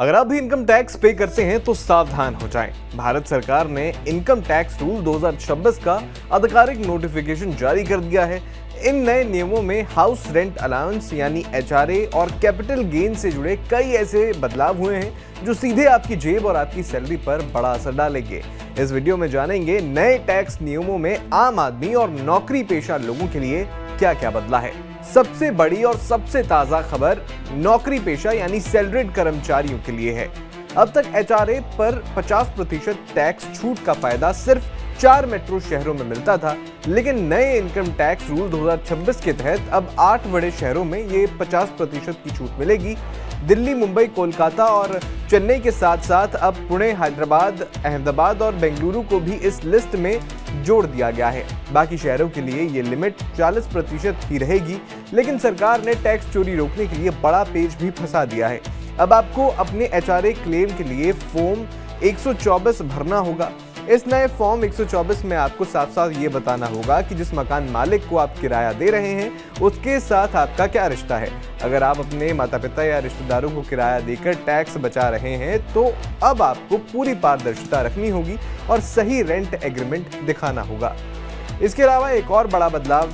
अगर आप भी इनकम टैक्स पे करते हैं तो सावधान हो जाएं। भारत सरकार ने इनकम टैक्स रूल 2026 का आधिकारिक नोटिफिकेशन जारी कर दिया है। इन नए नियमों में हाउस रेंट अलाउंस यानी एचआरए और कैपिटल गेन से जुड़े कई ऐसे बदलाव हुए हैं जो सीधे आपकी जेब और आपकी सैलरी पर बड़ा असर डालेंगे। इस वीडियो में जानेंगे नए टैक्स नियमों में आम आदमी और नौकरी पेशा लोगों के लिए क्या क्या बदला है। सबसे बड़ी और सबसे ताजा खबर नौकरी पेशा यानी सैलरीड कर्मचारियों के लिए है। अब तक एचआरए पर 50% टैक्स छूट का फायदा सिर्फ 4 मेट्रो शहरों में मिलता था, लेकिन नए इनकम टैक्स रूल 2026 के तहत अब 8 बड़े शहरों में ये 50% की छूट मिलेगी। दिल्ली, मुंबई, कोलकाता और चेन्नई के साथ साथ अब पुणे, हैदराबाद, अहमदाबाद और बेंगलुरु को भी इस लिस्ट में जोड़ दिया गया है। बाकी शहरों के लिए ये लिमिट 40% ही रहेगी, लेकिन सरकार ने टैक्स चोरी रोकने के लिए बड़ा पेच भी फंसा दिया है। अब आपको अपने एचआरए क्लेम के लिए फॉर्म 124 भरना होगा। इस नए फॉर्म 124 में आपको साफ साफ ये बताना होगा कि जिस मकान मालिक को आप किराया दे रहे हैं उसके साथ आपका क्या रिश्ता है। अगर आप अपने माता पिता या रिश्तेदारों को किराया देकर टैक्स बचा रहे हैं तो अब आपको पूरी पारदर्शिता रखनी होगी और सही रेंट एग्रीमेंट दिखाना होगा। इसके अलावा एक और बड़ा बदलाव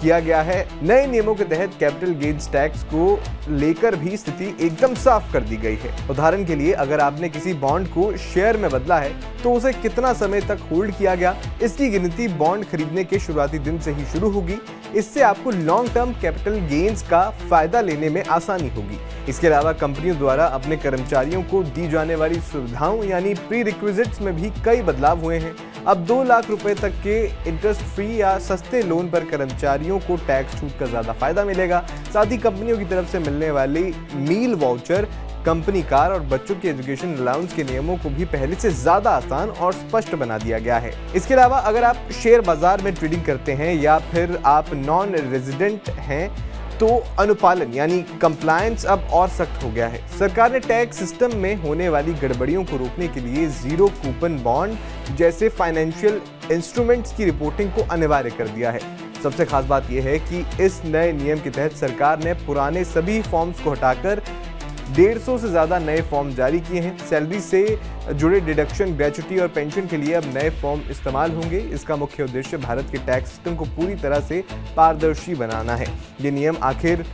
किया गया है। नए नियमों के तहत कैपिटल गेन्स टैक्स को लेकर भी स्थिति एकदम साफ कर दी गई है। उदाहरण के लिए अगर आपने किसी बॉन्ड को शेयर में बदला है तो उसे कितना समय तक होल्ड किया गया, इसकी गिनती बॉन्ड खरीदने के शुरुआती दिन से ही शुरू होगी। इससे आपको लॉन्ग टर्म कैपिटल गेन्स का फायदा लेने में आसानी होगी। इसके अलावा कंपनियों द्वारा अपने कर्मचारियों को दी जाने वाली सुविधाओं यानी प्री रिक्विजिट्स में भी कई बदलाव हुए हैं। अब 2 लाख रुपए तक के इंटरेस्ट फ्री या सस्ते लोन पर कर्मचारियों को टैक्स छूट का ज्यादा फायदा मिलेगा। साथ ही कंपनियों की तरफ से मिलने वाली मील वाउचर, कंपनी कार और बच्चों के एजुकेशन अलाउंस के नियमों को भी पहले से ज्यादा आसान और स्पष्ट बना दिया गया है। इसके अलावा अगर आप शेयर बाजार में ट्रेडिंग करते हैं या फिर आप नॉन रेजिडेंट हैं तो अनुपालन यानी कंप्लायंस अब और सख्त हो गया है। सरकार ने टैक्स सिस्टम में होने वाली गड़बड़ियों को रोकने के लिए जीरो कूपन बॉन्ड जैसे फाइनेंशियल इंस्ट्रूमेंट्स की रिपोर्टिंग को अनिवार्य कर दिया है। सबसे खास बात यह है कि इस नए नियम के तहत सरकार ने पुराने सभी फॉर्म्स को हटाकर 150 से ज्यादा नए फॉर्म जारी किए हैं। सैलरी से जुड़े डिडक्शन, ग्रेच्युटी और पेंशन के लिए अब नए फॉर्म इस्तेमाल होंगे। इसका मुख्य उद्देश्य भारत के टैक्स सिस्टम को पूरी तरह से पारदर्शी बनाना है। ये नियम आखिर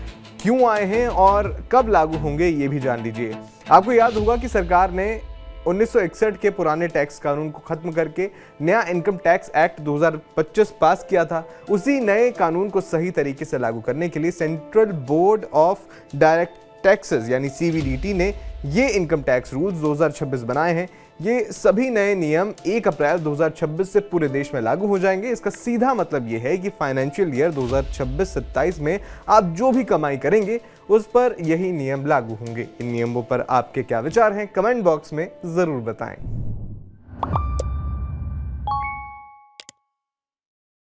क्यों आए हैं और कब लागू होंगे ये भी जान लीजिए। आपको याद होगा कि सरकार ने 1961 के पुराने टैक्स कानून को खत्म करके नया इनकम टैक्स एक्ट 2025 पास किया था। उसी नए कानून को सही तरीके से लागू करने के लिए central board of direct taxes यानी सीबीडीटी ने ये इनकम टैक्स रूल्स 2026 बनाए हैं। ये सभी नए नियम 1 अप्रैल 2026 से पूरे देश में लागू हो जाएंगे। इसका सीधा मतलब ये है कि फाइनेंशियल ईयर 2026-27 में आप जो भी कमाई करेंगे उस पर यही नियम लागू होंगे। इन नियमों पर आपके क्या विचार हैं, कमेंट बॉक्स में जरूर बताएं।